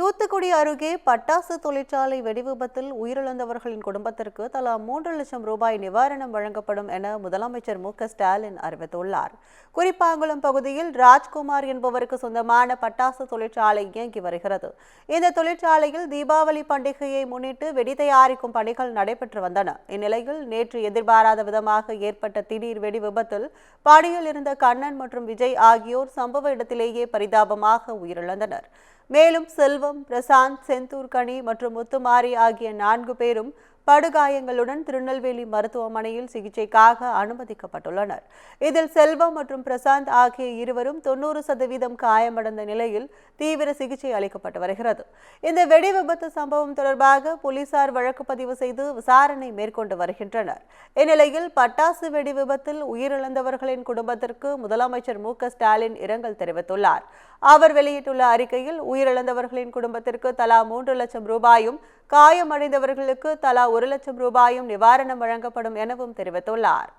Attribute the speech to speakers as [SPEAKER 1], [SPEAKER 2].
[SPEAKER 1] தூத்துக்குடி அருகே பட்டாசு தொழிற்சாலை வெடிவிபத்தில் உயிரிழந்தவர்களின் குடும்பத்திற்கு தலா 3 லட்சம் ரூபாய் நிவாரணம் வழங்கப்படும் என முதலமைச்சர் மு.க.ஸ்டாலின் அறிவித்துள்ளார். குறிப்பாங்குளம் பகுதியில் ராஜ்குமார் என்பவருக்கு சொந்தமான பட்டாசு தொழிற்சாலை இயங்கி வருகிறது. இந்த தொழிற்சாலையில் தீபாவளி பண்டிகையை முன்னிட்டு வெடி தயாரிக்கும் பணிகள் நடைபெற்று வந்தன. இந்நிலையில் நேற்று எதிர்பாராத விதமாக ஏற்பட்ட திடீர் வெடி விபத்தில் பணியில் இருந்த கண்ணன் மற்றும் விஜய் ஆகியோர் சம்பவ இடத்திலேயே பரிதாபமாக உயிரிழந்தனர். மேலும் செல்வம், பிரசாந்த், செந்தூர்கனி மற்றும் முத்துமாரி ஆகிய 4 பேரும் படுகாயங்களுடன் திருநெல்வேலி மருத்துவமனையில் சிகிச்சைக்காக அனுமதிக்கப்பட்டுள்ளனர். இதில் செல்வம் மற்றும் பிரசாந்த் ஆகிய இருவரும் 90% காயமடைந்த நிலையில் தீவிர சிகிச்சை அளிக்கப்பட்டு வருகிறது. இந்த வெடி விபத்து சம்பவம் தொடர்பாக போலீசார் வழக்கு பதிவு செய்து விசாரணை மேற்கொண்டு வருகின்றனர். இந்நிலையில் பட்டாசு வெடி விபத்தில் உயிரிழந்தவர்களின் குடும்பத்திற்கு முதலமைச்சர் மு.க.ஸ்டாலின் இரங்கல் தெரிவித்துள்ளார். அவர் வெளியிட்டுள்ள அறிக்கையில் உயிரிழந்தவர்களின் குடும்பத்திற்கு தலா 3 லட்சம் ரூபாயும், காயமடைந்தவர்களுக்கு தலா 1 லட்சம் ரூபாயும் நிவாரணம் வழங்கப்படும் எனவும் தெரிவித்துள்ளார்.